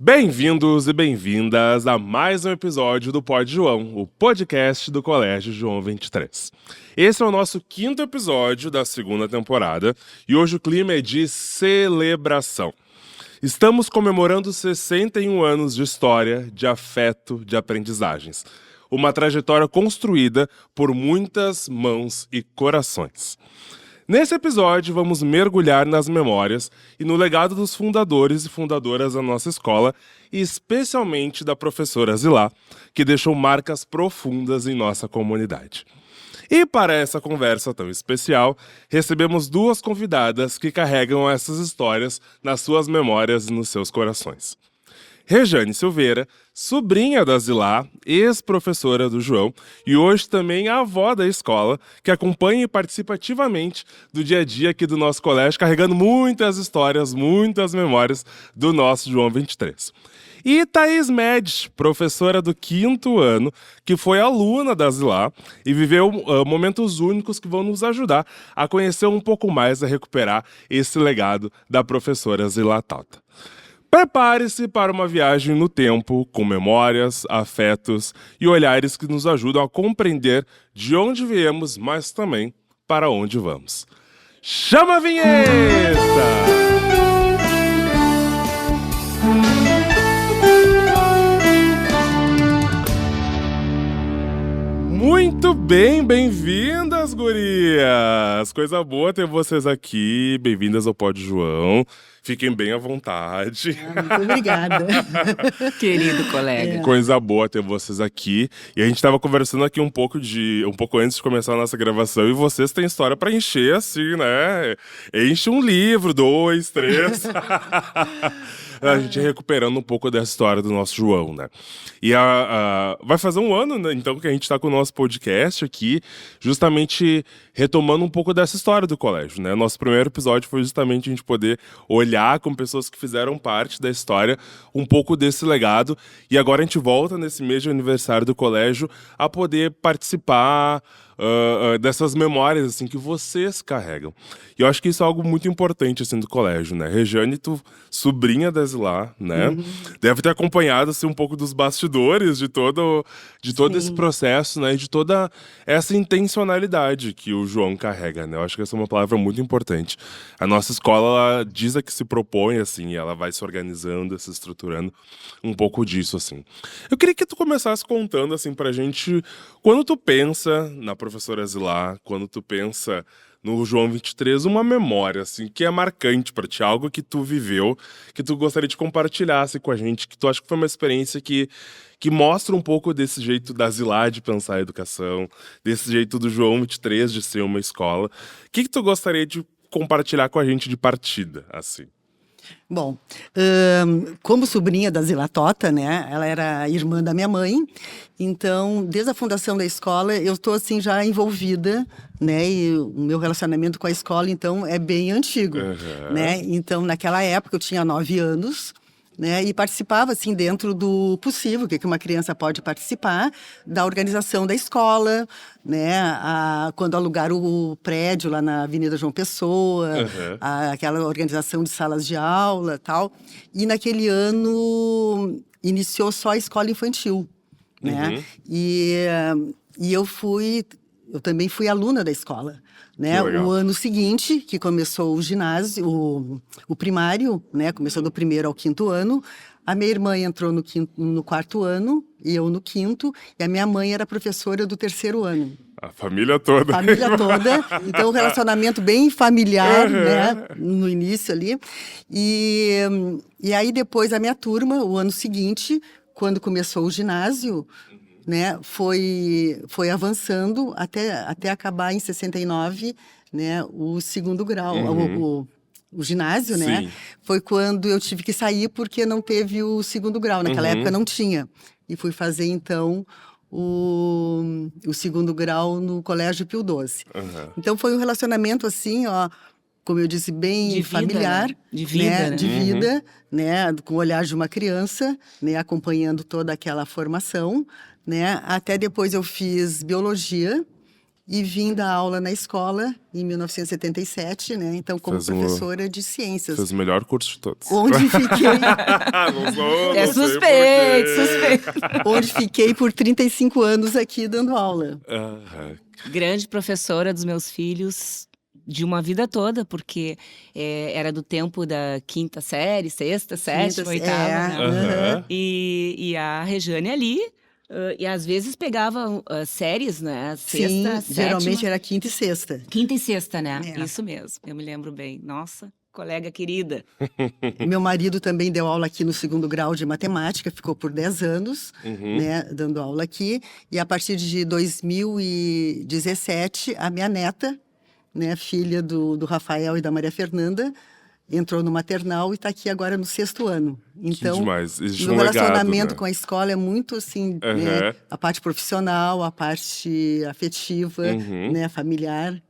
Bem-vindos e bem-vindas a mais um episódio do Pod João, o podcast do Colégio João 23. Esse é o nosso quinto episódio da segunda temporada e hoje o clima é de celebração. Estamos comemorando 61 anos de história, de afeto, de aprendizagens. Uma trajetória construída por muitas mãos e corações. Nesse episódio, vamos mergulhar nas memórias e no legado dos fundadores e fundadoras da nossa escola, e especialmente da professora Zilá, que deixou marcas profundas em nossa comunidade. E para essa conversa tão especial, recebemos duas convidadas que carregam essas histórias nas suas memórias e nos seus corações. Rejane Silveira, sobrinha da Zilá, ex-professora do João e hoje também a avó da escola, que acompanha e participa ativamente do dia a dia aqui do nosso colégio, carregando muitas histórias, muitas memórias do nosso João 23. E Thaís Médici, professora do quinto ano, que foi aluna da Zilá e viveu momentos únicos que vão nos ajudar a conhecer um pouco mais, a recuperar esse legado da professora Zilá Tota. Prepare-se para uma viagem no tempo, com memórias, afetos e olhares que nos ajudam a compreender de onde viemos, mas também para onde vamos. Chama a vinheta! Muito bem, bem-vindas, gurias! Coisa boa ter vocês aqui, bem-vindas ao Pod João. Fiquem bem à vontade. Muito obrigada. Querido colega. Coisa boa ter vocês aqui. E a gente estava conversando aqui um pouco antes de começar a nossa gravação, e vocês têm história para encher, assim, né? Enche um livro, 2, 3. A gente recuperando um pouco dessa história do nosso João, né? E vai fazer um ano, né, então, que a gente está com o nosso podcast aqui, justamente retomando um pouco dessa história do colégio, né? Nosso primeiro episódio foi justamente a gente poder olhar com pessoas que fizeram parte da história, um pouco desse legado. E agora a gente volta nesse mês de aniversário do colégio a poder participar dessas memórias, assim, que vocês carregam. E eu acho que isso é algo muito importante, assim, do colégio, né? Rejane, tu, sobrinha da Zilá, né? Deve ter acompanhado, assim, um pouco dos bastidores de todo esse processo, né? E de toda essa intencionalidade que o João carrega, né? Eu acho que essa é uma palavra muito importante. A nossa escola, ela diz a que se propõe, assim, ela vai se organizando, se estruturando um pouco disso, assim. Eu queria que tu começasse contando, assim, pra gente, quando tu pensa na professora Zilá, quando tu pensa no João 23, uma memória, assim, que é marcante pra ti, algo que tu viveu, que tu gostaria de compartilhar, assim, com a gente, que tu acha que foi uma experiência que mostra um pouco desse jeito da Zilá de pensar a educação, desse jeito do João 23 de ser uma escola. O que tu gostaria de compartilhar com a gente de partida, assim? Bom, como sobrinha da Zilá Tota, né? Ela era irmã da minha mãe. Então, desde a fundação da escola, eu estou assim já envolvida, né? E o meu relacionamento com a escola, então, é bem antigo, né? Então, naquela época, eu tinha 9 anos. Né, e participava, assim, dentro do possível, que uma criança pode participar, da organização da escola, né, quando alugaram o prédio lá na Avenida João Pessoa, aquela organização de salas de aula, tal. E naquele ano iniciou só a escola infantil, né? E eu também fui aluna da escola. Né? O ano seguinte, que começou o ginásio, o primário, né? Começou do primeiro ao quinto ano. A minha irmã entrou no quarto ano, e eu no quinto, e a minha mãe era professora do terceiro ano. A família toda. Família toda. Então, um relacionamento bem familiar, né? No início ali. E aí, depois, a minha turma, o ano seguinte, quando começou o ginásio, né, foi avançando até acabar em 69, né, o segundo grau, o ginásio, né? Foi quando eu tive que sair porque não teve o segundo grau. Naquela época não tinha. E fui fazer, então, o segundo grau no Colégio Pio XII. Então, foi um relacionamento, assim, ó, como eu disse, bem de familiar. Vida, né? De vida, né? né? De vida, né? Com o olhar de uma criança, né? Acompanhando toda aquela formação, né? Até depois eu fiz biologia. e vim dar aula na escola em 1977, né? Então, como professora de ciências. Fez o melhor curso de todos. Onde fiquei... É suspeito. Onde fiquei por 35 anos aqui dando aula. Grande professora dos meus filhos de uma vida toda, porque era do tempo da quinta série, sexta, sétima, oitava. Né? E a Regiane ali... e às vezes pegava séries, né? Sexta, Sim, geralmente era quinta e sexta. Quinta e sexta, né? Isso mesmo, eu me lembro bem. Nossa, colega querida. Meu marido também deu aula aqui no 2º grau de matemática, ficou por 10 anos, né, dando aula aqui. E a partir de 2017, a minha neta, né, filha do Rafael e da Maria Fernanda, entrou no maternal e está aqui agora no 6º ano. Então, que demais. Existe meu relacionamento legado, né? com a escola é muito assim, né, a parte profissional, a parte afetiva, né, familiar.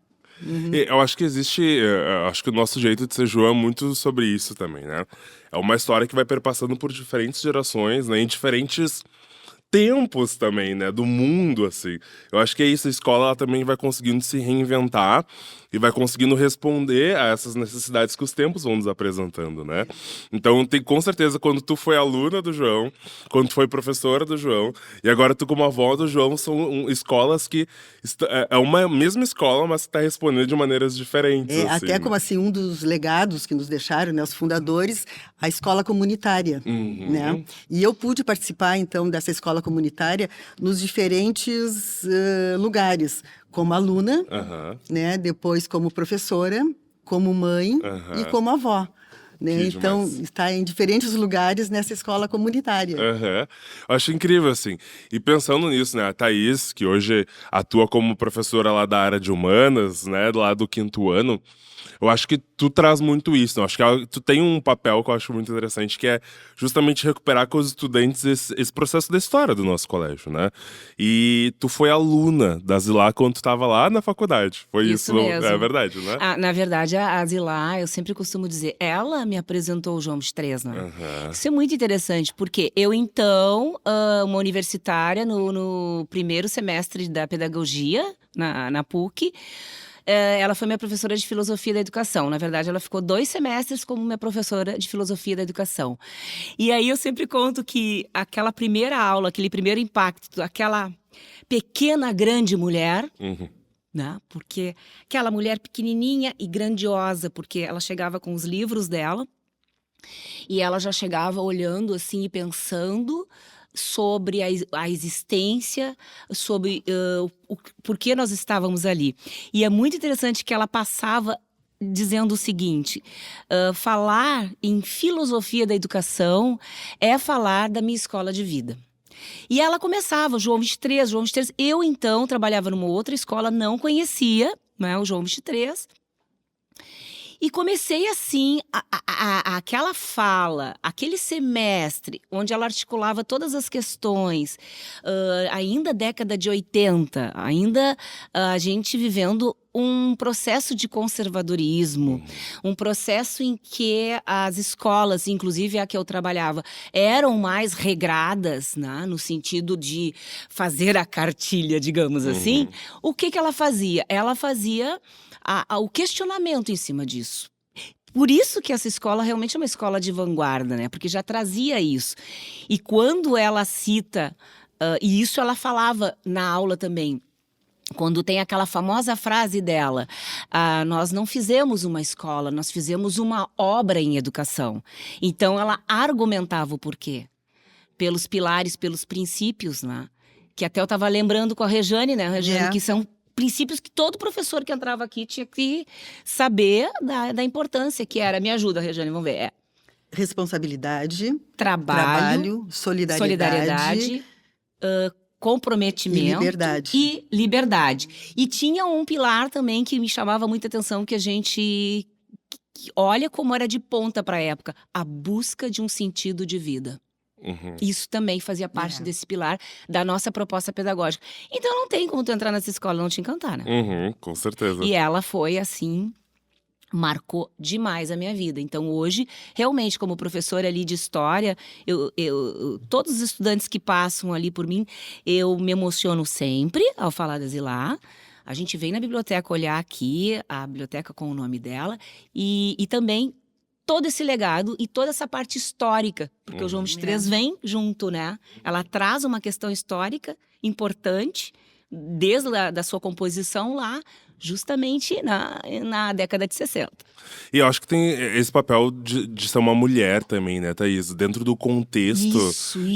Eu acho que acho que o nosso jeito de ser João é muito sobre isso também, né? É uma história que vai perpassando por diferentes gerações, né? Em diferentes tempos também, né? Do mundo, assim. Eu acho que é isso, a escola ela também vai conseguindo se reinventar e vai conseguindo responder a essas necessidades que os tempos vão nos apresentando, né? Então, com certeza, quando tu foi aluna do João, quando tu foi professora do João, e agora tu como avó do João, são escolas que... É uma mesma escola, mas que está respondendo de maneiras diferentes, assim, Até né? como assim, um dos legados que nos deixaram, né, os fundadores, a escola comunitária, né? E eu pude participar, então, dessa escola comunitária nos diferentes lugares, como aluna, né? Depois como professora, como mãe e como avó. Né? Então, está em diferentes lugares nessa escola comunitária. Eu acho incrível, assim. E pensando nisso, né? A Thaís, que hoje atua como professora lá da área de humanas, né? Lá do 5º ano, eu acho que tu traz muito isso, né? Eu acho que tu tem um papel que eu acho muito interessante, que é justamente recuperar com os estudantes esse processo da história do nosso colégio, né? E tu foi aluna da Zilá quando tu estava lá na faculdade. Foi isso mesmo. É verdade, né? Na verdade, a Zilá, eu sempre costumo dizer, ela me apresentou o João 23, né? Isso é muito interessante, porque eu, então, uma universitária no primeiro semestre da pedagogia, na PUC, ela foi minha professora de filosofia da educação. Na verdade, ela ficou 2 semestres como minha professora de filosofia da educação. E aí eu sempre conto que aquela primeira aula, aquele primeiro impacto, aquela pequena, grande mulher, né? Porque aquela mulher pequenininha e grandiosa, porque ela chegava com os livros dela e ela já chegava olhando assim e pensando sobre a existência, sobre por que nós estávamos ali. E é muito interessante que ela passava dizendo o seguinte, falar em filosofia da educação é falar da minha escola de vida. E ela começava, João 23. Eu, então, trabalhava numa outra escola, não conhecia, né, o João 23. E comecei assim, aquela fala, aquele semestre, onde ela articulava todas as questões, ainda década de 80, ainda a gente vivendo um processo de conservadorismo, um processo em que as escolas, inclusive a que eu trabalhava, eram mais regradas, né, no sentido de fazer a cartilha, digamos assim. O que ela fazia? Ela fazia o questionamento em cima disso. Por isso que essa escola realmente é uma escola de vanguarda, né? Porque já trazia isso. E quando ela cita, e isso ela falava na aula também, quando tem aquela famosa frase dela, nós não fizemos uma escola, nós fizemos uma obra em educação. Então ela argumentava o porquê. Pelos pilares, pelos princípios, né? Que até eu estava lembrando com a Regiane, né? Regiane, que são princípios que todo professor que entrava aqui tinha que saber da importância que era. Me ajuda, Regiane, vamos ver. Responsabilidade, trabalho, solidariedade, comprometimento e liberdade. E tinha um pilar também que me chamava muita atenção, que a gente olha como era de ponta para a época, a busca de um sentido de vida. Isso também fazia parte desse pilar da nossa proposta pedagógica. Então não tem como tu entrar nessa escola e não te encantar, né? Com certeza. E ela foi assim, marcou demais a minha vida. Então hoje, realmente, como professora ali de história, todos os estudantes que passam ali por mim, eu me emociono sempre ao falar da Zilá. A gente vem na biblioteca olhar aqui, a biblioteca com o nome dela, e também todo esse legado e toda essa parte histórica, porque o João 23 vem junto, né? Ela traz uma questão histórica importante, desde da sua composição lá, justamente na década de 60. E eu acho que tem esse papel de ser uma mulher também, né, Thaís? Dentro do contexto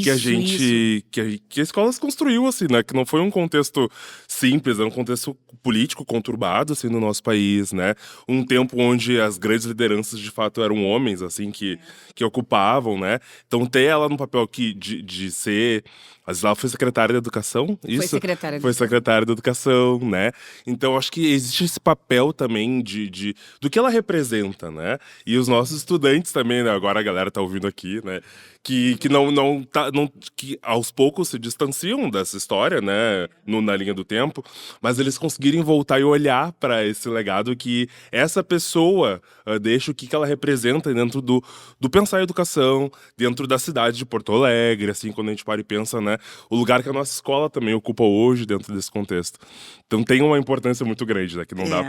que a gente. Que a escola se construiu, assim, né? Que não foi um contexto simples, era um contexto político conturbado, assim, no nosso país, né? Um tempo onde as grandes lideranças, de fato, eram homens, assim, que ocupavam, né? Então, ter ela no papel aqui de ser. Mas ela foi secretária da Educação, isso? Foi secretária da Foi secretária da Educação, né? Então, acho que existe esse papel também do que ela representa, né? E os nossos estudantes também, né? Agora a galera tá ouvindo aqui, né? Que que aos poucos se distanciam dessa história, né? Na linha do tempo, mas eles conseguirem voltar e olhar para esse legado que essa pessoa deixa, o que ela representa dentro do pensar em educação, dentro da cidade de Porto Alegre, assim, quando a gente para e pensa, né? O lugar que a nossa escola também ocupa hoje dentro desse contexto. Então tem uma importância muito grande, né? Que não dá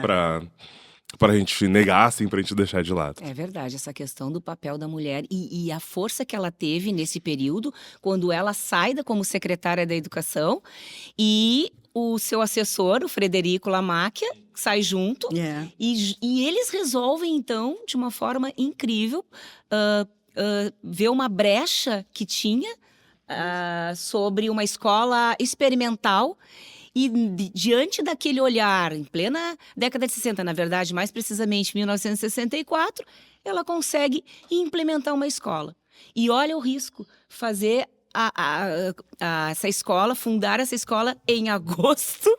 pra gente negar, assim, pra gente deixar de lado. É verdade, essa questão do papel da mulher e a força que ela teve nesse período, quando ela sai como secretária da Educação e o seu assessor, o Frederico Lamacchia, sai junto e eles resolvem, então, de uma forma incrível, ver uma brecha que tinha sobre uma escola experimental. E diante daquele olhar, em plena década de 60, na verdade, mais precisamente 1964, ela consegue implementar uma escola. E olha o risco, fazer essa escola, fundar essa escola em agosto,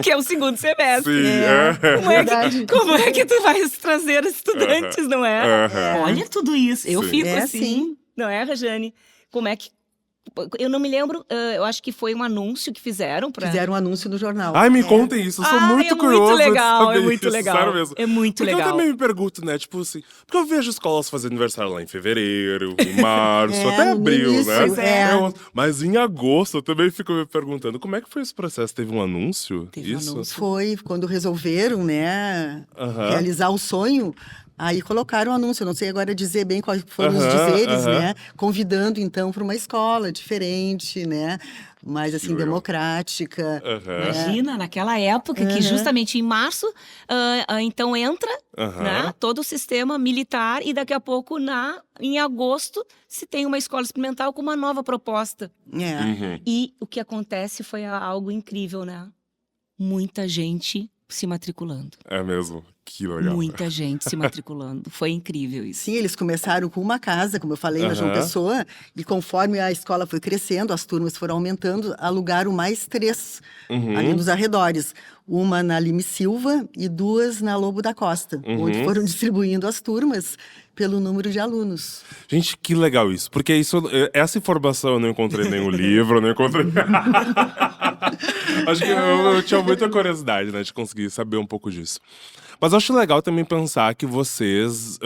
que é o segundo semestre. Sim, como é que tu vais trazer estudantes, não é? Olha tudo isso, eu fico assim, sim. Não é, Rejane? Como é que... Eu não me lembro, eu acho que foi um anúncio que fizeram pra... Fizeram um anúncio no jornal. Ai, me contem isso, eu sou muito curioso muito legal, de saber é muito isso, legal. sério mesmo. É muito porque legal. eu também me pergunto, né, tipo assim, porque eu vejo escolas fazendo aniversário lá em fevereiro, em março, até abril, início, né? Mas em agosto eu também fico me perguntando, como é que foi esse processo? Teve um anúncio? Teve um anúncio. Foi quando resolveram, né, realizar o sonho. Aí colocaram o anúncio, eu não sei agora dizer bem quais foram os dizeres, né? Convidando, então, para uma escola diferente, né? Mais, assim, democrática. Né? Imagina, naquela época, que justamente em março, então entra né, todo o sistema militar e daqui a pouco, em agosto, se tem uma escola experimental com uma nova proposta. E o que acontece foi algo incrível, né? Muita gente se matriculando. É mesmo? Que legal. Muita gente se matriculando. Foi incrível isso. Sim, eles começaram com uma casa, como eu falei, na João Pessoa, e conforme a escola foi crescendo, as turmas foram aumentando, alugaram mais 3 ali nos arredores. Uma na Lime Silva e 2 na Lobo da Costa, onde foram distribuindo as turmas pelo número de alunos. Gente, que legal isso. Porque essa informação eu não encontrei em nenhum livro, eu não encontrei... Acho que eu tinha muita curiosidade, né, de conseguir saber um pouco disso. Mas eu acho legal também pensar que vocês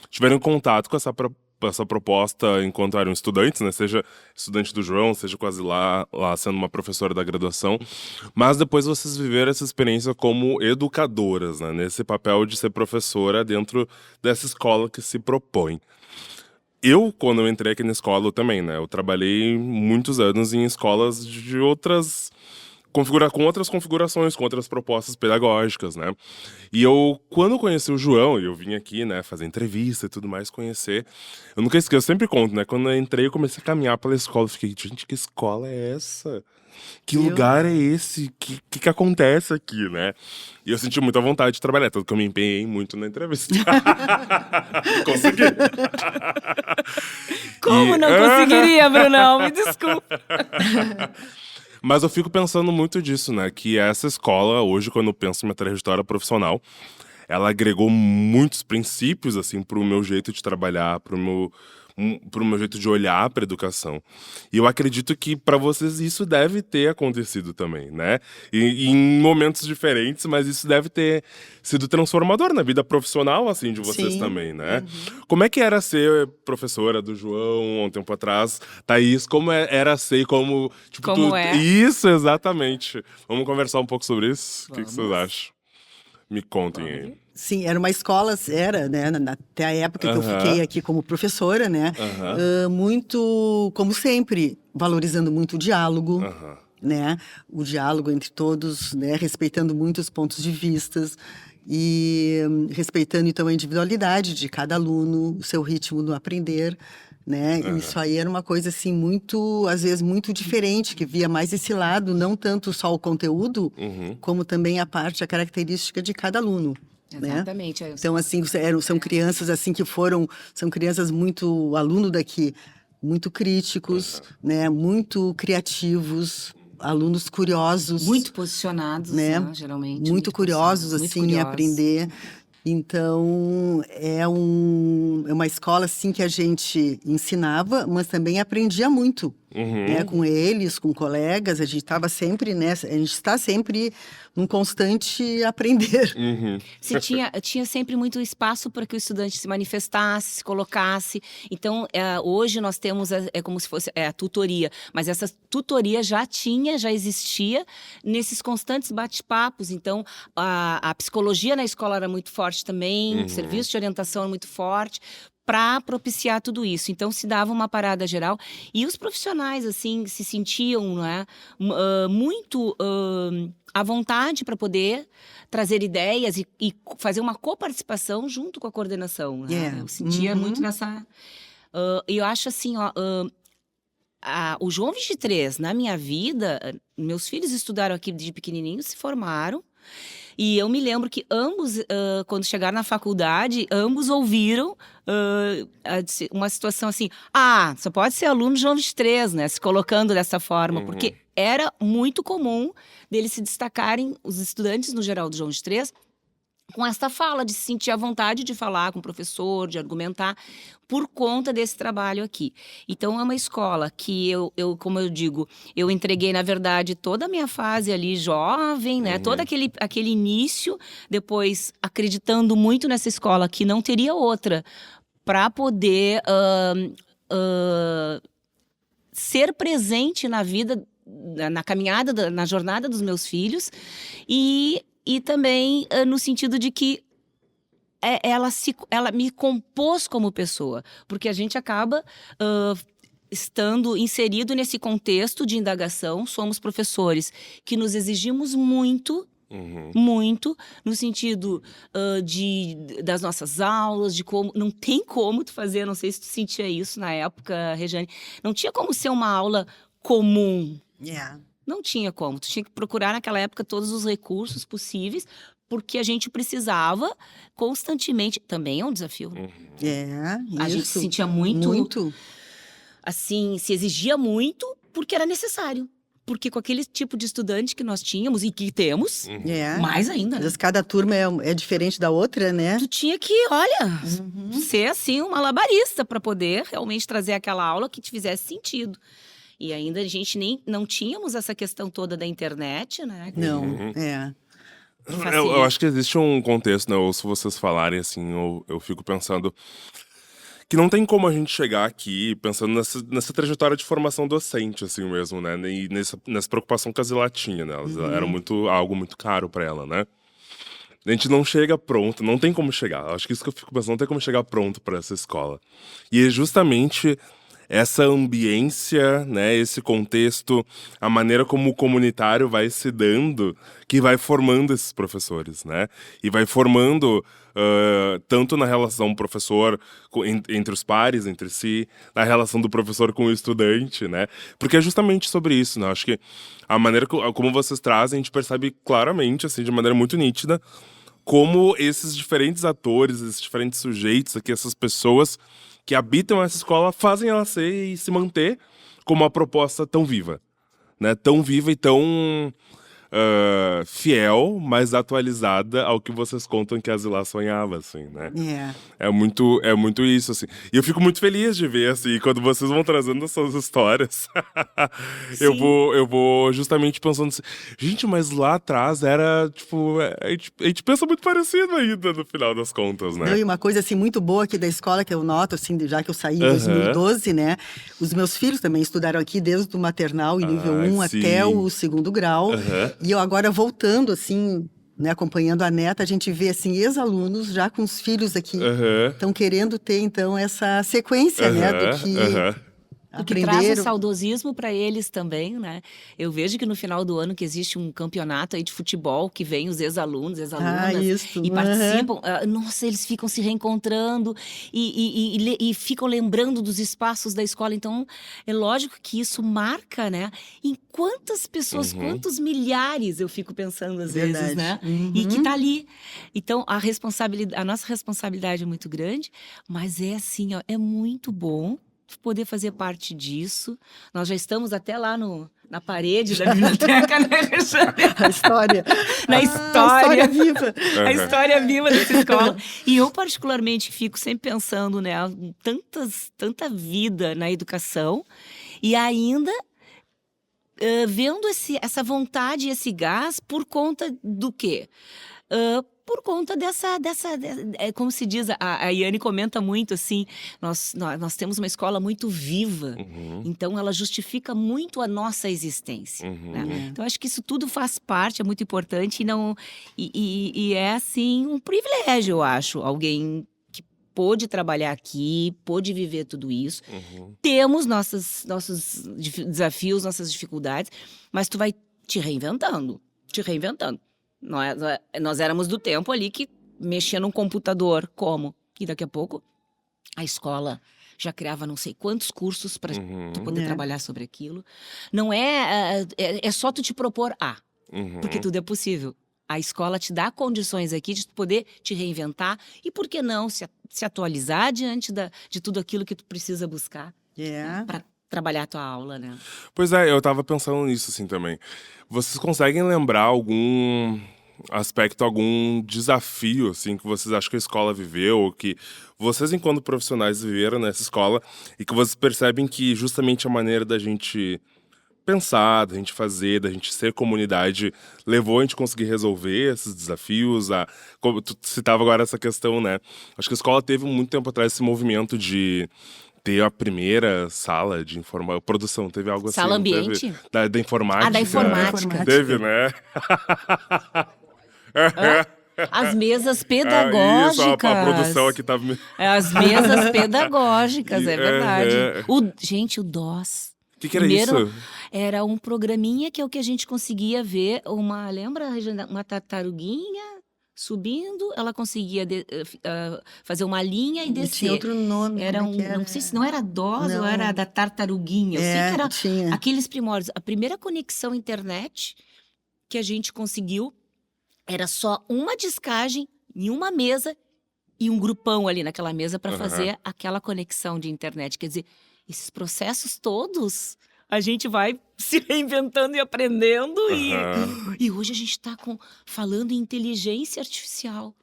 tiveram contato com essa proposta enquanto eram estudantes, né? Seja estudante do João, seja quase lá sendo uma professora da graduação. Mas depois vocês viveram essa experiência como educadoras, né? Nesse papel de ser professora dentro dessa escola que se propõe. Quando eu entrei aqui na escola, eu também, né? Eu trabalhei muitos anos em escolas de outras... com outras configurações, com outras propostas pedagógicas, né? E quando eu conheci o João, e eu vim aqui, né, fazer entrevista e tudo mais, conhecer, eu nunca esqueço, eu sempre conto, né? Quando eu entrei, eu comecei a caminhar pela escola, eu fiquei, gente, que escola é essa? Que lugar é esse? Que acontece aqui, né? E eu senti muita vontade de trabalhar, tanto que eu me empenhei muito na entrevista. Consegui! Como não conseguiria, Brunão? Me desculpa. Mas eu fico pensando muito disso, né? Que essa escola, hoje, quando eu penso em minha trajetória profissional, ela agregou muitos princípios, assim, pro meu jeito de trabalhar, pro meu pro meu jeito de olhar para educação. E eu acredito que para vocês isso deve ter acontecido também, né? E em momentos diferentes, mas isso deve ter sido transformador na vida profissional, assim, de vocês Sim. também, né? Como é que era ser professora do João há um tempo atrás? Thaís, como era ser como... Tipo, Como é? Isso, exatamente. Vamos conversar um pouco sobre isso? O que vocês acham? Me contem aí. Sim, era uma escola, né, até a época que eu fiquei aqui como professora, né, muito, como sempre, valorizando muito o diálogo, né, o diálogo entre todos, né, respeitando muito os pontos de vistas e respeitando, então, a individualidade de cada aluno, o seu ritmo no aprender, né, isso aí era uma coisa, assim, muito, às vezes, muito diferente, que via mais esse lado, não tanto só o conteúdo, como também a parte, a característica de cada aluno. Exatamente. Né? Então, assim, são crianças assim que são crianças muito, aluno daqui, muito críticos, né? Muito criativos, alunos curiosos. Muito posicionados, né? Geralmente. Muito curiosos, muito assim, curiosos. em aprender. Então, é uma escola, assim, que a gente ensinava, mas também aprendia muito, né? Com eles, com colegas, a gente estava sempre, né? A gente está sempre num constante aprender. Tinha sempre muito espaço para que o estudante se manifestasse, se colocasse. Então, hoje nós temos, como se fosse a tutoria, mas essa tutoria já existia nesses constantes bate-papos. Então, a psicologia na escola era muito forte também, o serviço de orientação era muito forte, para propiciar tudo isso. Então, se dava uma parada geral. E os profissionais, assim, se sentiam, né, muito à vontade para poder trazer ideias e fazer uma coparticipação junto com a coordenação. Né? Eu sentia muito nessa... E eu acho assim, ó... o João 23, na minha vida, meus filhos estudaram aqui de pequenininhos, se formaram. E eu me lembro que ambos, quando chegaram na faculdade, ambos ouviram uma situação assim, só pode ser aluno João 23, né? Se colocando dessa forma, porque era muito comum deles se destacarem, os estudantes no geral do João 23, com esta fala, de se sentir à vontade de falar com o professor, de argumentar, por conta desse trabalho aqui. Então, é uma escola que como eu digo, eu entreguei, na verdade, toda a minha fase ali jovem, né? Todo aquele início, depois acreditando muito nessa escola, que não teria outra, para poder ser presente na vida, na caminhada, na jornada dos meus filhos, e também no sentido de que ela me compôs como pessoa, porque a gente acaba estando inserido nesse contexto de indagação. Somos professores que nos exigimos muito, muito, no sentido das nossas aulas, de como... Não tem como tu fazer, não sei se tu sentia isso na época, Rejane, não tinha como ser uma aula comum. Não tinha como. Tu tinha que procurar naquela época todos os recursos possíveis, porque a gente precisava constantemente. Também é um desafio. A gente se sentia muito. Assim, se exigia muito, porque era necessário. Porque com aquele tipo de estudante que nós tínhamos e que temos, mais ainda. Às vezes cada turma é diferente da outra, né? Tu tinha que, olha, ser assim um malabarista para poder realmente trazer aquela aula que te fizesse sentido. E ainda a gente não tínhamos essa questão toda da internet, né? Não, Eu acho que existe um contexto, né? Ou se vocês falarem assim, eu fico pensando que não tem como a gente chegar aqui pensando nessa trajetória de formação docente, assim mesmo, né? E nessa preocupação que a Zila tinha, né? Era algo muito caro para ela, né? A gente não chega pronto, não tem como chegar. Acho que isso que eu fico pensando, não tem como chegar pronto para essa escola. E é justamente essa ambiência, né, esse contexto, a maneira como o comunitário vai se dando, que vai formando esses professores, né? E vai formando tanto na relação professor entre os pares, entre si, na relação do professor com o estudante, né? Porque é justamente sobre isso, né? Acho que a maneira como vocês trazem, a gente percebe claramente, assim, de maneira muito nítida, como esses diferentes atores, esses diferentes sujeitos aqui, essas pessoas que habitam essa escola, fazem ela ser e se manter como uma proposta tão viva, né? Tão viva e tão fiel, mas atualizada ao que vocês contam que a Zilá sonhava, assim, né? É muito isso, assim. E eu fico muito feliz de ver, assim, quando vocês vão trazendo essas histórias. eu vou justamente pensando assim, gente, mas lá atrás era, tipo, a gente pensa muito parecido ainda, no final das contas, né? Não, e uma coisa, assim, muito boa aqui da escola, que eu noto, assim, já que eu saí em 2012, né? Os meus filhos também estudaram aqui desde o maternal, em nível 1 até o 2º grau. E eu agora voltando, assim, né, acompanhando a neta, a gente vê, assim, ex-alunos já com os filhos aqui. Estão querendo ter, então, essa sequência, né, do que... O que traz o saudosismo para eles também, né? Eu vejo que no final do ano que existe um campeonato aí de futebol, que vem os ex-alunos, ex-alunas e participam. Nossa, eles ficam se reencontrando e ficam lembrando dos espaços da escola. Então, é lógico que isso marca, né? Em quantas pessoas, quantos milhares, eu fico pensando às vezes, né? E que tá ali. Então, a nossa responsabilidade é muito grande, mas é assim, ó, é muito bom poder fazer parte disso. Nós já estamos até lá na parede da biblioteca, né, Alexandre? A história. A história viva. A história viva dessa escola. E eu, particularmente, fico sempre pensando, né, tanta vida na educação e ainda vendo essa vontade, esse gás, por conta do quê? Por conta como se diz, a Yane comenta muito assim, nós temos uma escola muito viva, então ela justifica muito a nossa existência. Né? Então acho que isso tudo faz parte, é muito importante e é assim um privilégio, eu acho, alguém que pôde trabalhar aqui, pôde viver tudo isso. Temos nossos desafios, nossas dificuldades, mas tu vai te reinventando. Nós éramos do tempo ali que mexia num computador, como? E daqui a pouco a escola já criava não sei quantos cursos para tu poder trabalhar sobre aquilo. Não é só tu te propor porque tudo é possível. A escola te dá condições aqui de tu poder te reinventar e, por que não, se atualizar diante de tudo aquilo que tu precisa buscar para trabalhar a tua aula, né? Pois é, eu tava pensando nisso assim também. Vocês conseguem lembrar algum aspecto, algum desafio assim que vocês acham que a escola viveu, ou que vocês enquanto profissionais viveram nessa escola e que vocês percebem que justamente a maneira da gente pensar, da gente fazer, da gente ser comunidade, levou a gente conseguir resolver esses desafios? Como tu citava agora essa questão, né? Acho que a escola teve muito tempo atrás esse movimento de ter a primeira sala de produção, teve algo sala assim. ambiente? Da informática. Da informática. Teve, né? As mesas pedagógicas. Isso, a produção aqui tá... As mesas pedagógicas, é verdade. Gente, o DOS. O que era isso? Era um programinha que é o que a gente conseguia ver, lembra, Regina? Uma tartaruguinha subindo, ela conseguia fazer uma linha e descer. Tinha outro nome. Não sei se não era DOS ou era da tartaruguinha. Eu sei que era tinha. Aqueles primórdios. A primeira conexão internet que a gente conseguiu era só uma discagem em uma mesa e um grupão ali naquela mesa para fazer aquela conexão de internet. Quer dizer, esses processos todos, a gente vai se reinventando e aprendendo. E hoje a gente está falando em inteligência artificial.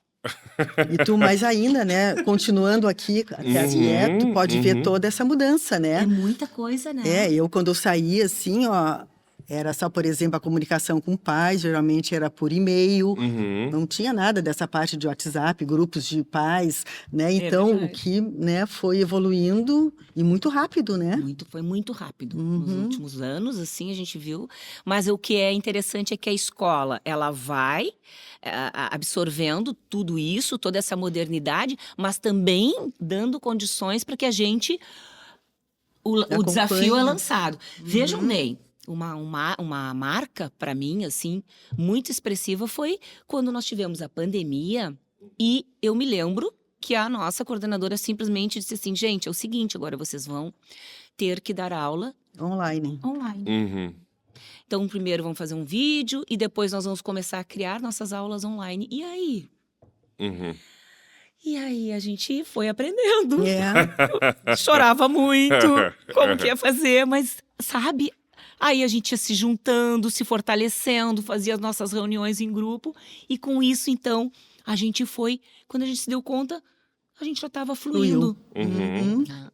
E tu mais ainda, né? Continuando aqui, até tu pode ver toda essa mudança, né? É muita coisa, né? Eu quando eu saí, assim, ó... Era só, por exemplo, a comunicação com pais, geralmente era por e-mail, não tinha nada dessa parte de WhatsApp, grupos de pais, né? Então, o que, né, foi evoluindo e muito rápido, né? Foi muito rápido. Nos últimos anos, assim, a gente viu. Mas o que é interessante é que a escola, ela vai absorvendo tudo isso, toda essa modernidade, mas também dando condições para que a gente... O desafio é lançado. Vejam bem. Uma marca, para mim, assim, muito expressiva foi quando nós tivemos a pandemia e eu me lembro que a nossa coordenadora simplesmente disse assim, gente, é o seguinte, agora vocês vão ter que dar aula... Online. Então, primeiro vamos fazer um vídeo e depois nós vamos começar a criar nossas aulas online. E aí? E aí a gente foi aprendendo. Chorava muito, como que ia fazer, mas, sabe... Aí a gente ia se juntando, se fortalecendo, fazia as nossas reuniões em grupo. E com isso, então, a gente foi... Quando a gente se deu conta, a gente já estava fluindo. Uhum. Ah,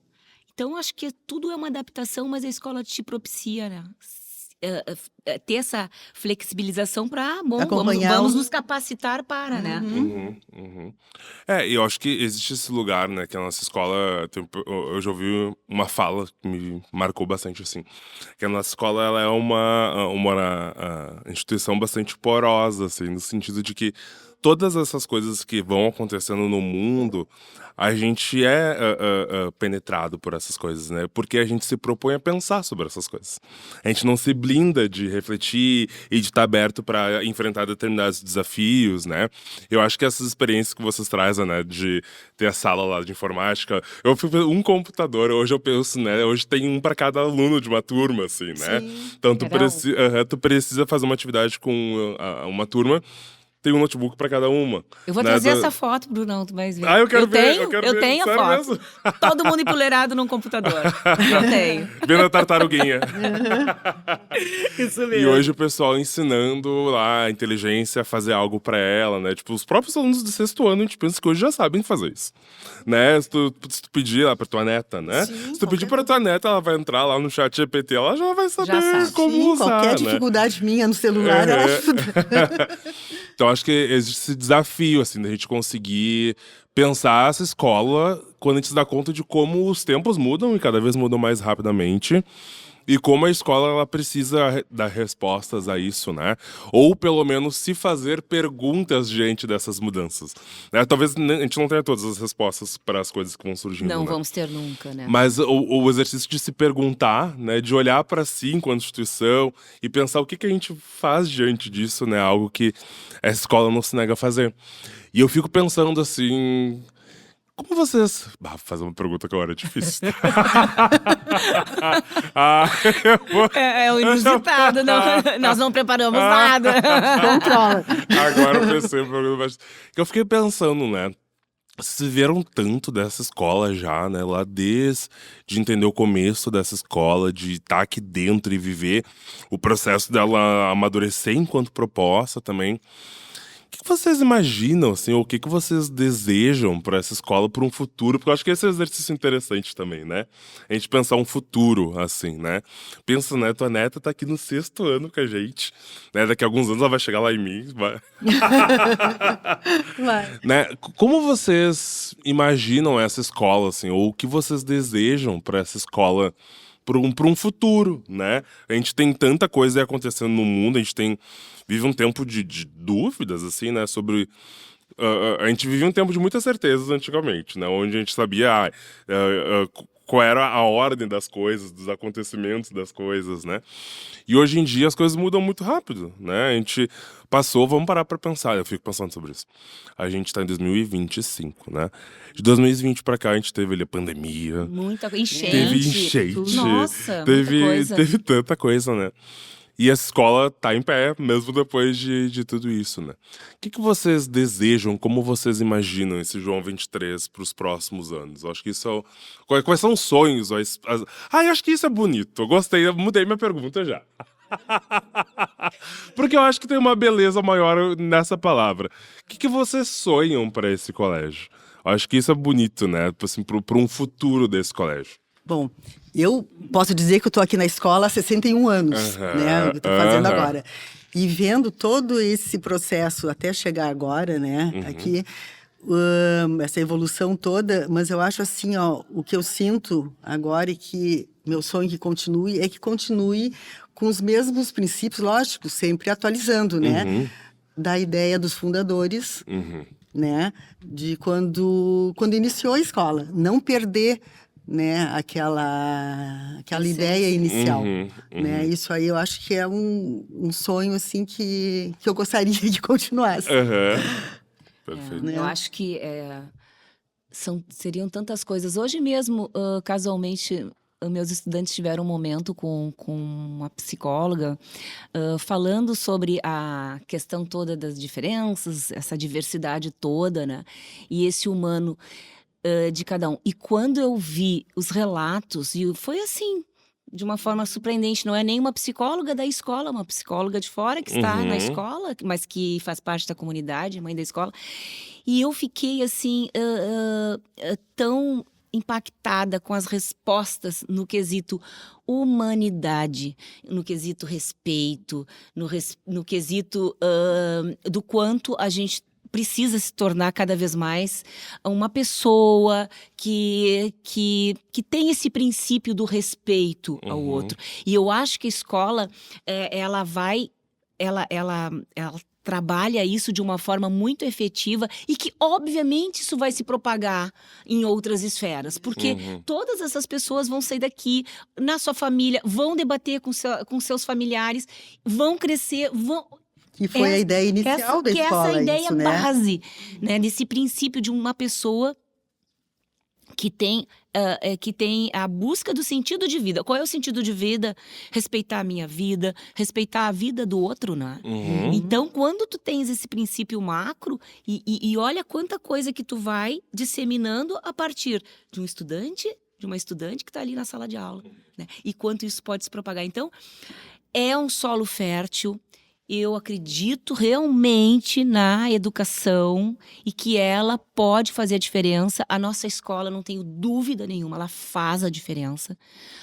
Então, acho que tudo é uma adaptação, mas a escola te propicia, né? Ter essa flexibilização para, Acompanhar vamos nos capacitar para, né? Uhum, uhum. E eu acho que existe esse lugar, né, que a nossa escola, eu já ouvi uma fala que me marcou bastante, assim, que a nossa escola, ela é uma instituição bastante porosa, assim, no sentido de que todas essas coisas que vão acontecendo no mundo, a gente é penetrado por essas coisas, né? Porque a gente se propõe a pensar sobre essas coisas. A gente não se blinda de refletir e de estar aberto para enfrentar determinados desafios, né? Eu acho que essas experiências que vocês trazem, né? De ter a sala lá de informática, eu fui ver um computador, hoje eu penso, né? Hoje tem um para cada aluno de uma turma, assim, né? Sim. Então tu precisa fazer uma atividade com uma turma, tem um notebook para cada uma. Eu vou né? trazer essa foto, Brunão, tu vai ver. Eu quero ver, tenho, eu quero eu ver. tenho a Sério foto. mesmo? Todo mundo empoleirado num computador. Eu tenho. Vendo a tartaruguinha. Isso E hoje o pessoal ensinando lá a inteligência a fazer algo pra ela, né? Tipo, os próprios alunos do 6º ano, a gente pensa que hoje já sabem fazer isso. Né? Se tu pedir lá pra tua neta, né? Sim, Se tu pedir pra tua neta, ela vai entrar lá no chat GPT, ela já vai saber sabe. como Sim, usar, qualquer né? dificuldade minha no celular, ela ajuda. Então, acho que existe esse desafio, assim, da gente conseguir pensar essa escola quando a gente se dá conta de como os tempos mudam e cada vez mudam mais rapidamente. E como a escola ela precisa dar respostas a isso, né? Ou pelo menos se fazer perguntas diante dessas mudanças. Né? Talvez a gente não tenha todas as respostas para as coisas que vão surgindo. Não né? vamos ter nunca, né? Mas o exercício de se perguntar, né, de olhar para si enquanto instituição e pensar o que a gente faz diante disso, né, algo que a escola não se nega a fazer. E eu fico pensando assim, como vocês... vou fazer uma pergunta que agora é difícil. É o inusitado, nós não preparamos nada. Controla. Agora eu pensei em pergunta, mas eu fiquei pensando, né? Vocês viram tanto dessa escola já, né? Lá desde de entender o começo dessa escola, de estar aqui dentro e viver o processo dela amadurecer enquanto proposta também. O que vocês imaginam, assim, ou o que vocês desejam para essa escola, para um futuro? Porque eu acho que esse é um exercício interessante também, né? A gente pensar um futuro, assim, né? Pensa, né? Tua neta tá aqui no 6º ano com a gente, né? Daqui a alguns anos ela vai chegar lá em mim, vai... Vai. né? Como vocês imaginam essa escola, assim, ou o que vocês desejam para essa escola para um futuro, né? A gente tem tanta coisa acontecendo no mundo, a gente vive um tempo de dúvidas, assim, né? Sobre... a gente vivia um tempo de muitas certezas antigamente, né? Onde a gente sabia qual era a ordem das coisas, dos acontecimentos das coisas, né? E hoje em dia as coisas mudam muito rápido, né? A gente passou, vamos parar pra pensar, eu fico pensando sobre isso. A gente tá em 2025, né? De 2020 pra cá a gente teve ali a pandemia. Muita enchente. Teve enchente. Nossa, teve, muita coisa. Teve tanta coisa, né? E essa escola tá em pé, mesmo depois de tudo isso, né? O que vocês desejam, como vocês imaginam esse João 23 para os próximos anos? Eu acho que isso é quais são os sonhos? Eu acho que isso é bonito. Eu gostei, eu mudei minha pergunta já. Porque eu acho que tem uma beleza maior nessa palavra. O que vocês sonham para esse colégio? Eu acho que isso é bonito, né? Assim, para um futuro desse colégio. Bom, eu posso dizer que eu estou aqui na escola há 61 anos, né? Eu estou fazendo agora. E vendo todo esse processo até chegar agora, né? Aqui, essa evolução toda, mas eu acho assim, ó, o que eu sinto agora e que meu sonho que continue é que continue com os mesmos princípios, lógico, sempre atualizando, né? Da ideia dos fundadores, né? De quando iniciou a escola, não perder, né, aquela ideia inicial, né? Isso aí eu acho que é um sonho assim que eu gostaria que continuasse. Perfeito. Eu acho que seriam tantas coisas. Hoje mesmo, casualmente, meus estudantes tiveram um momento com uma psicóloga falando sobre a questão toda das diferenças, essa diversidade toda, né? E esse humano de cada um. E quando eu vi os relatos, e foi assim, de uma forma surpreendente. Não é nem uma psicóloga da escola, uma psicóloga de fora que está na escola, mas que faz parte da comunidade, mãe da escola. E eu fiquei assim, tão impactada com as respostas no quesito humanidade, no quesito respeito, no quesito do quanto a gente precisa se tornar cada vez mais uma pessoa que tem esse princípio do respeito ao outro. E eu acho que a escola, ela trabalha isso de uma forma muito efetiva e que, obviamente, isso vai se propagar em outras esferas. Porque todas essas pessoas vão sair daqui, na sua família, vão debater com seus familiares, vão crescer, vão... Que foi a ideia inicial da escola. Essa ideia isso, né? base, né, desse princípio de uma pessoa que tem a busca do sentido de vida. Qual é o sentido de vida? Respeitar a minha vida, respeitar a vida do outro, né? Então, quando tu tens esse princípio macro, e olha quanta coisa que tu vai disseminando a partir de um estudante, de uma estudante que está ali na sala de aula, né? E quanto isso pode se propagar. Então, é um solo fértil. Eu acredito realmente na educação e que ela pode fazer a diferença. A nossa escola, não tenho dúvida nenhuma, ela faz a diferença.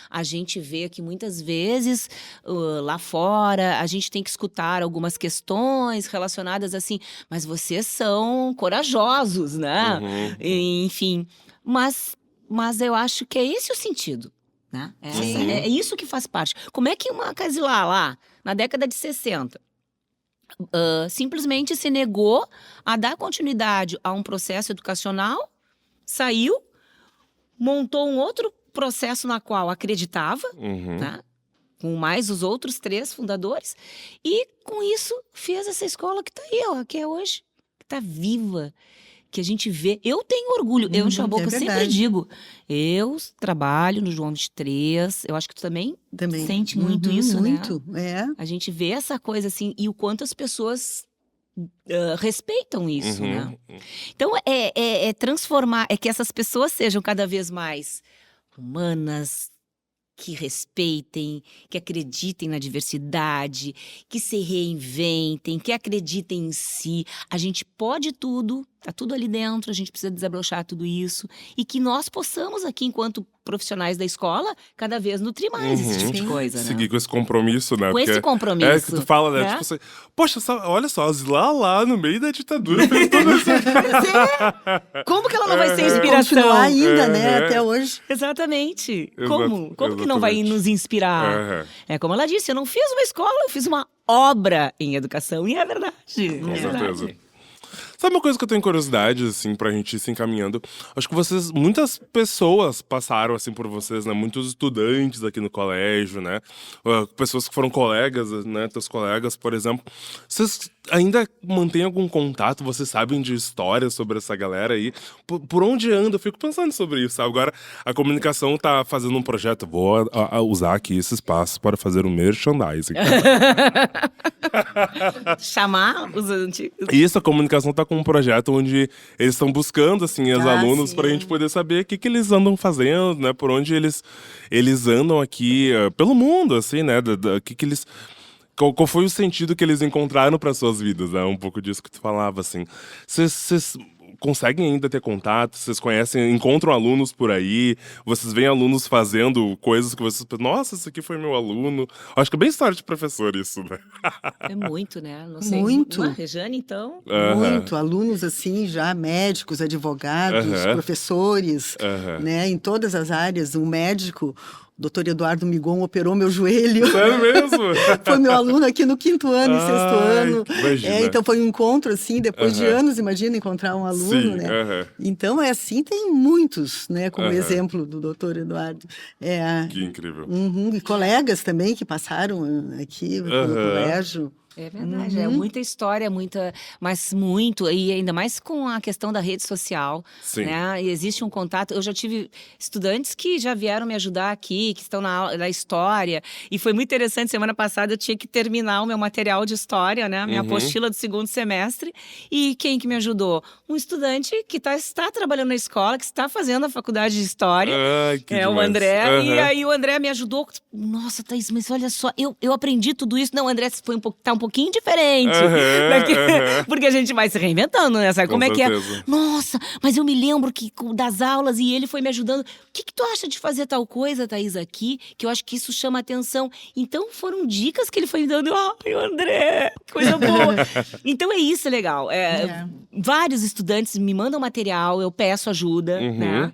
A gente vê que muitas vezes, lá fora, a gente tem que escutar algumas questões relacionadas assim, mas vocês são corajosos, né? Enfim, mas eu acho que é esse o sentido. Né? É isso que faz parte. Como é que uma Casilá lá, na década de 60... simplesmente se negou a dar continuidade a um processo educacional, saiu, montou um outro processo na qual acreditava, né, com mais os outros 3 fundadores, e com isso fez essa escola que está aí, ó, que é hoje, que está viva, que a gente vê. Eu tenho orgulho, eu encho a boca, eu sempre digo, eu trabalho no João 23, eu acho que tu também sente muito isso, muito, né? A gente vê essa coisa assim, e o quanto as pessoas respeitam isso, né? Então, é transformar, é que essas pessoas sejam cada vez mais humanas, que respeitem, que acreditem na diversidade, que se reinventem, que acreditem em si. A gente pode tudo, tá tudo ali dentro, a gente precisa desabrochar tudo isso. E que nós possamos aqui, enquanto profissionais da escola, cada vez nutrir mais esse tipo de coisa, né? Seguir com esse compromisso, né? Com esse compromisso. É que tu fala, né? Tipo assim, poxa, olha só, lá no meio da ditadura fez tudo isso. Como que ela não vai ser inspiração? Continuar ainda, né? Até hoje. Exatamente. Como que não vai nos inspirar? É como ela disse, eu não fiz uma escola, eu fiz uma obra em educação. E é verdade. Com certeza. Sabe uma coisa que eu tenho curiosidade, assim, pra gente ir se encaminhando? Acho que muitas pessoas passaram, assim, por vocês, né? Muitos estudantes aqui no colégio, né? Pessoas que foram colegas, né? Teus colegas, por exemplo. Vocês ainda mantêm algum contato? Vocês sabem de histórias sobre essa galera aí? Por onde anda? Eu fico pensando sobre isso, sabe? Agora, a comunicação tá fazendo um projeto. Vou usar aqui esse espaço para fazer um merchandising. Chamar os antigos. Isso, a comunicação tá com um projeto onde eles estão buscando, assim, os alunos pra gente poder saber o que eles andam fazendo, né? Por onde eles andam aqui, pelo mundo, assim, né? Qual foi o sentido que eles encontraram para suas vidas, né? Um pouco disso que tu falava, assim. Vocês conseguem ainda ter contato? Vocês conhecem, encontram alunos por aí? Vocês veem alunos fazendo coisas que vocês pensam, nossa, esse aqui foi meu aluno. Acho que é bem história de professor isso, né? É muito, né? Não sei. Muito. Rejane, então? Muito. Alunos, assim, já médicos, advogados, professores, né? Em todas as áreas. Um médico... Dr. Eduardo Migon operou meu joelho. Sério mesmo? Foi meu aluno aqui no 5º ano e 6º ano. Imagina. Então foi um encontro, assim, depois de anos, imagina, encontrar um aluno, né? Então é assim, tem muitos, né? Como exemplo do Dr. Eduardo. Que incrível. E colegas também que passaram aqui pelo colégio. É verdade, é muita história, e ainda mais com a questão da rede social, Sim. né? E existe um contato. Eu já tive estudantes que já vieram me ajudar aqui, que estão na história, e foi muito interessante. Semana passada eu tinha que terminar o meu material de história, né? Minha apostila do 2º semestre, e quem que me ajudou? Um estudante que está trabalhando na escola, que está fazendo a faculdade de história, Ai, que o demais. André, e aí o André me ajudou. Nossa, Thaís, mas olha só, eu aprendi tudo isso. Não, André, tá um pouquinho diferente. Porque a gente vai se reinventando, né? Sabe Com como é que é? certeza. Nossa, mas eu me lembro das aulas e ele foi me ajudando. O que tu acha de fazer tal coisa, Thaís, aqui? Que eu acho que isso chama atenção. Então foram dicas que ele foi me dando. Ai, André, que coisa boa. Então é isso, legal. Vários estudantes me mandam material, eu peço ajuda, né?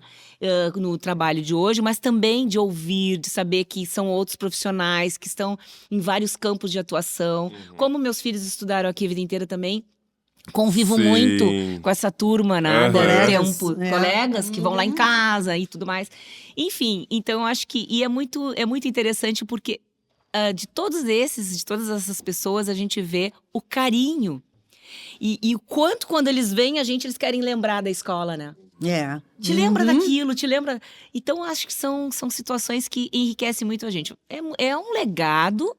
No trabalho de hoje, mas também de ouvir, de saber que são outros profissionais que estão em vários campos de atuação. Como meus filhos estudaram aqui a vida inteira também, convivo Sim. muito com essa turma, né? Colegas, Colegas que vão lá em casa e tudo mais. Enfim, então eu acho que é muito interessante porque de todas essas pessoas, a gente vê o carinho e o quanto quando eles vêm, eles querem lembrar da escola, né? Te lembra daquilo, te lembra. Então, acho que são situações que enriquecem muito a gente. É um legado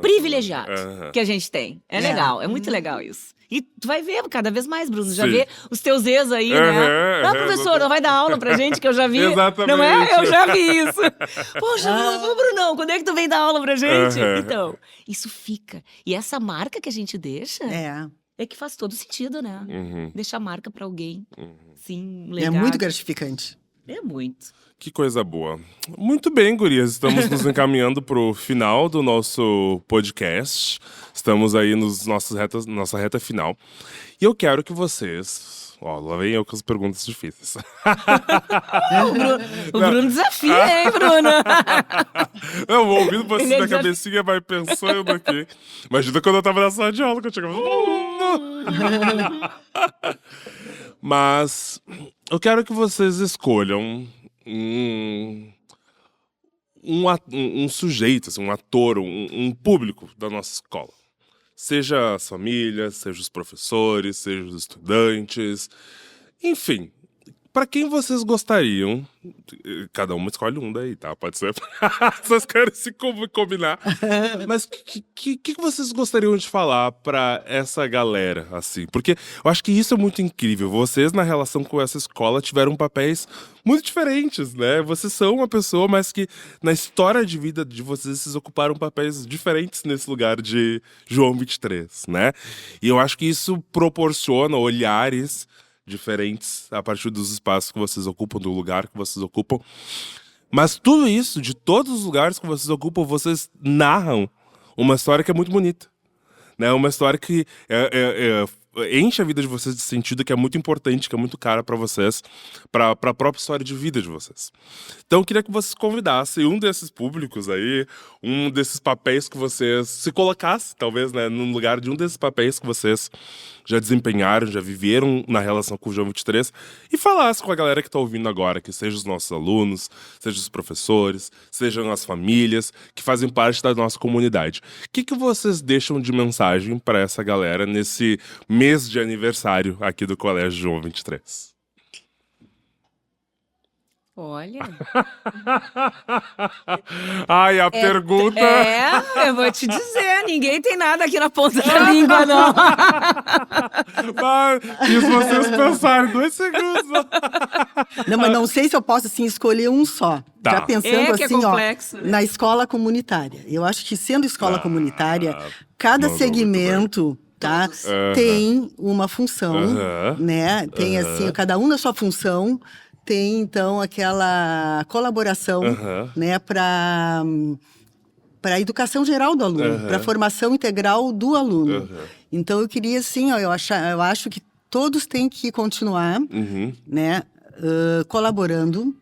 privilegiado que a gente tem. É legal, é muito legal isso. E tu vai ver cada vez mais, Bruno. Já vê os teus ex aí, né? Não, professor, não vai dar aula pra gente, que eu já vi. Exatamente. Não é? Eu já vi isso. Poxa, Brunão, quando é que tu vem dar aula pra gente? Então, isso fica. E essa marca que a gente deixa... É que faz todo sentido, né? Deixar marca pra alguém. Sim, legal. É muito gratificante. É muito. Que coisa boa. Muito bem, gurias. Estamos nos encaminhando pro final do nosso podcast. Estamos aí nossa reta final. E eu quero que vocês... Ó, lá vem eu com as perguntas difíceis. O Bruno desafia, hein, Bruno? Eu vou ouvindo você na cabecinha, vai pensando aqui. Imagina quando eu tava na sala de aula, que eu chegava... Mas eu quero que vocês escolham um sujeito, assim, um ator, um público da nossa escola. Seja as famílias, seja os professores, seja os estudantes. Enfim, para quem vocês gostariam... Cada uma escolhe um daí, tá? Pode ser. Vocês querem se combinar. Mas o que vocês gostariam de falar pra essa galera, assim? Porque eu acho que isso é muito incrível. Vocês, na relação com essa escola, tiveram papéis muito diferentes, né? Vocês são uma pessoa, mas que na história de vida de vocês ocuparam papéis diferentes nesse lugar de João 23, né? E eu acho que isso proporciona olhares diferentes a partir dos espaços que vocês ocupam, do lugar que vocês ocupam. Mas tudo isso, de todos os lugares que vocês ocupam, vocês narram uma história que é muito bonita, né? Uma história que enche a vida de vocês de sentido, que é muito importante, que é muito cara pra vocês, pra própria história de vida de vocês. Então eu queria que vocês convidassem um desses públicos aí, um desses papéis que vocês se colocassem, talvez, né, no lugar de um desses papéis que vocês já desempenharam, já viveram na relação com o João 23, e falasse com a galera que tá ouvindo agora, que sejam os nossos alunos, sejam os professores, sejam as famílias que fazem parte da nossa comunidade. O que vocês deixam de mensagem para essa galera nesse mês de aniversário aqui do Colégio João 23? Olha. Ai, a pergunta... eu vou te dizer, ninguém tem nada aqui na ponta da língua, não. Isso vocês pensarem 2 segundos. Não, mas não sei se eu posso, assim, escolher um só. Tá. Já pensando, que é assim, complexo, né? na escola comunitária. Eu acho que sendo escola comunitária, cada mandou segmento... Tá? Tem uma função, né? Tem, assim, cada um na sua função... Tem, então, aquela colaboração, né, para a educação geral do aluno, para a formação integral do aluno. Então, eu queria, assim, ó, eu acho que todos têm que continuar, né, colaborando,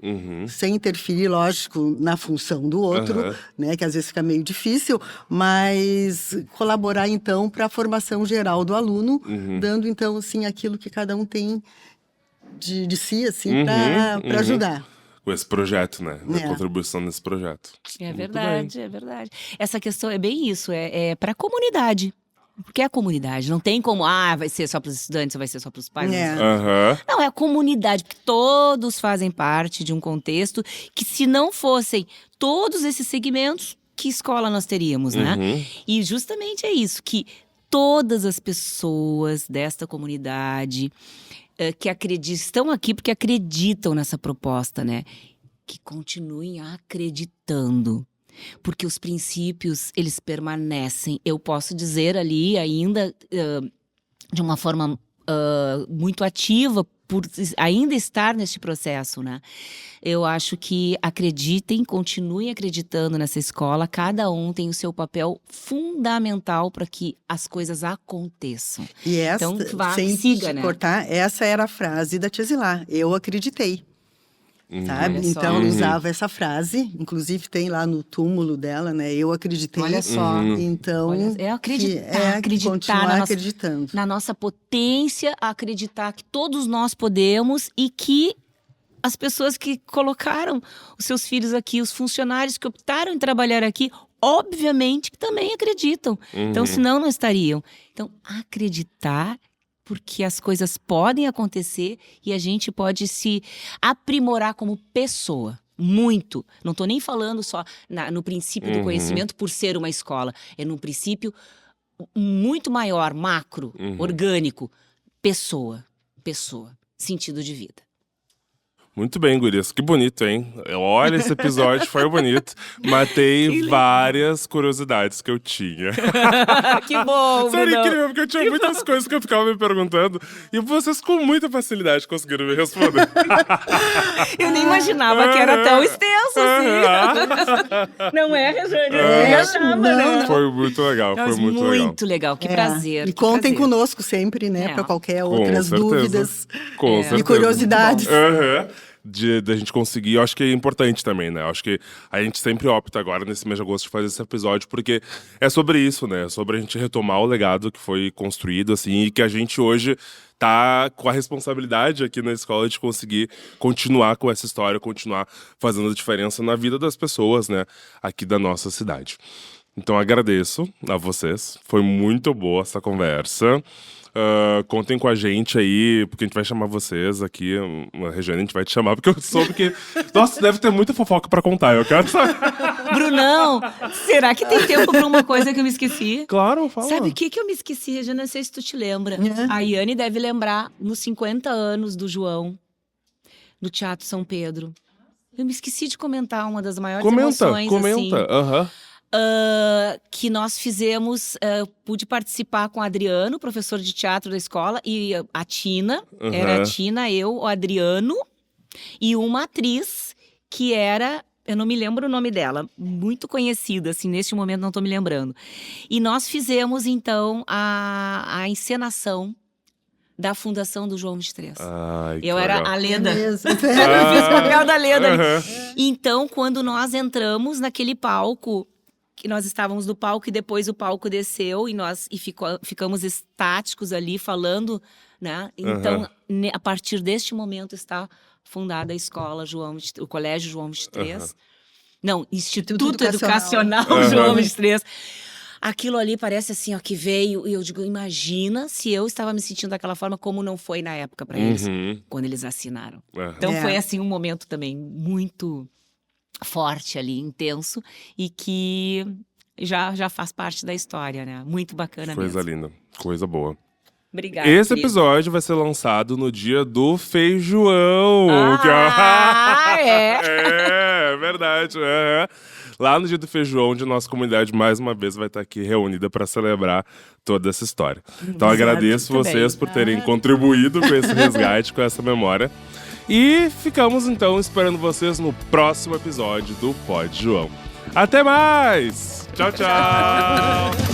sem interferir, lógico, na função do outro, né, que às vezes fica meio difícil, mas colaborar, então, para a formação geral do aluno, dando, então, assim, aquilo que cada um tem de si, assim, para ajudar. com esse projeto, né? Da É. contribuição nesse projeto. É Muito verdade, é verdade. Essa questão é bem isso, é para a comunidade. Porque é a comunidade, não tem como, vai ser só para os estudantes ou vai ser só para os pais. É. Aham. Não, é a comunidade, porque todos fazem parte de um contexto que, se não fossem todos esses segmentos, que escola nós teríamos, né? Uhum. E justamente é isso, que todas as pessoas desta comunidade que estão aqui porque acreditam nessa proposta, né? Que continuem acreditando. Porque os princípios, eles permanecem. Eu posso dizer ali ainda, de uma forma muito ativa, por ainda estar neste processo, né? Eu acho que acreditem, continuem acreditando nessa escola. Cada um tem o seu papel fundamental para que as coisas aconteçam. E essa, Então, vá, sem siga, te né? cortar, essa era a frase da Tia Zilá. Eu acreditei. Sabe? Olha só. Então, ela usava essa frase. Inclusive, tem lá no túmulo dela, né? Eu acreditei. Olha só. Então, Olha, é acreditar, que acreditar continuar na nossa- acreditando. Na nossa potência, acreditar que todos nós podemos e que as pessoas que colocaram os seus filhos aqui, os funcionários que optaram em trabalhar aqui, obviamente que também acreditam. Então, senão não estariam. Então, acreditar, porque as coisas podem acontecer e a gente pode se aprimorar como pessoa. Muito. Não estou nem falando só no princípio do conhecimento por ser uma escola. É num princípio muito maior, macro, orgânico. Pessoa. Sentido de vida. Muito bem, gurias. Que bonito, hein? Olha, esse episódio foi bonito. Matei várias curiosidades que eu tinha. Que bom, Isso era Brunão. incrível, porque eu tinha muitas coisas que eu ficava me perguntando. E vocês, com muita facilidade, conseguiram me responder. Eu nem imaginava que era tão extenso assim. Não é, Rejane? Eu nem achava, né? Foi muito legal, foi Mas muito legal. muito legal. Que É. prazer. E que contem prazer. conosco sempre, né? É. Para qualquer Com outras certeza. dúvidas Com É. certeza. e curiosidades. Aham. Da gente conseguir, eu acho que é importante também, né? Eu acho que a gente sempre opta agora, nesse mês de agosto, de fazer esse episódio, porque é sobre isso, né? É sobre a gente retomar o legado que foi construído, assim, e que a gente hoje tá com a responsabilidade aqui na escola de conseguir continuar com essa história, continuar fazendo a diferença na vida das pessoas, né? Aqui da nossa cidade. Então, agradeço a vocês. Foi muito boa essa conversa. Contem com a gente aí, porque a gente vai chamar vocês aqui. A Regiane, a gente vai te chamar, porque eu soube que... Nossa, deve ter muita fofoca pra contar, eu quero saber. Brunão, será que tem tempo pra uma coisa que eu me esqueci? Claro, fala. Sabe o que eu me esqueci, Regina? Não sei se tu te lembra. A Iane deve lembrar, nos 50 anos do João, no Teatro São Pedro. Eu me esqueci de comentar uma das maiores emoções, assim. Aham. Que nós fizemos, pude participar com o Adriano, professor de teatro da escola, e a Tina, era a Tina, eu, o Adriano, e uma atriz que era, eu não me lembro o nome dela, muito conhecida, assim, neste momento não estou me lembrando. E nós fizemos, então, a encenação da fundação do João 23. Ai, que Eu era legal. a Leda. Mesmo. Eu fiz o papel da Leda ali. Aham. Então, quando nós entramos naquele palco, que nós estávamos no palco e depois o palco desceu e ficamos estáticos ali falando, né? Então, a partir deste momento está fundada a escola o Colégio João 23. Não, Instituto Educacional João 23. Aquilo ali parece assim, ó, que veio, e eu digo, imagina se eu estava me sentindo daquela forma, como não foi na época para eles, quando eles assinaram. Então foi assim um momento também muito forte ali, intenso, e que já faz parte da história, né? Muito bacana Coisa mesmo. linda, coisa boa. Obrigada, Esse querido. episódio vai ser lançado no dia do feijoão. É? É verdade. Lá no dia do feijoão, onde a nossa comunidade, mais uma vez, vai estar aqui reunida para celebrar toda essa história. Então, agradeço muito vocês bem. por terem contribuído com esse resgate, com essa memória. E ficamos, então, esperando vocês no próximo episódio do Pod João. Até mais! Tchau, tchau!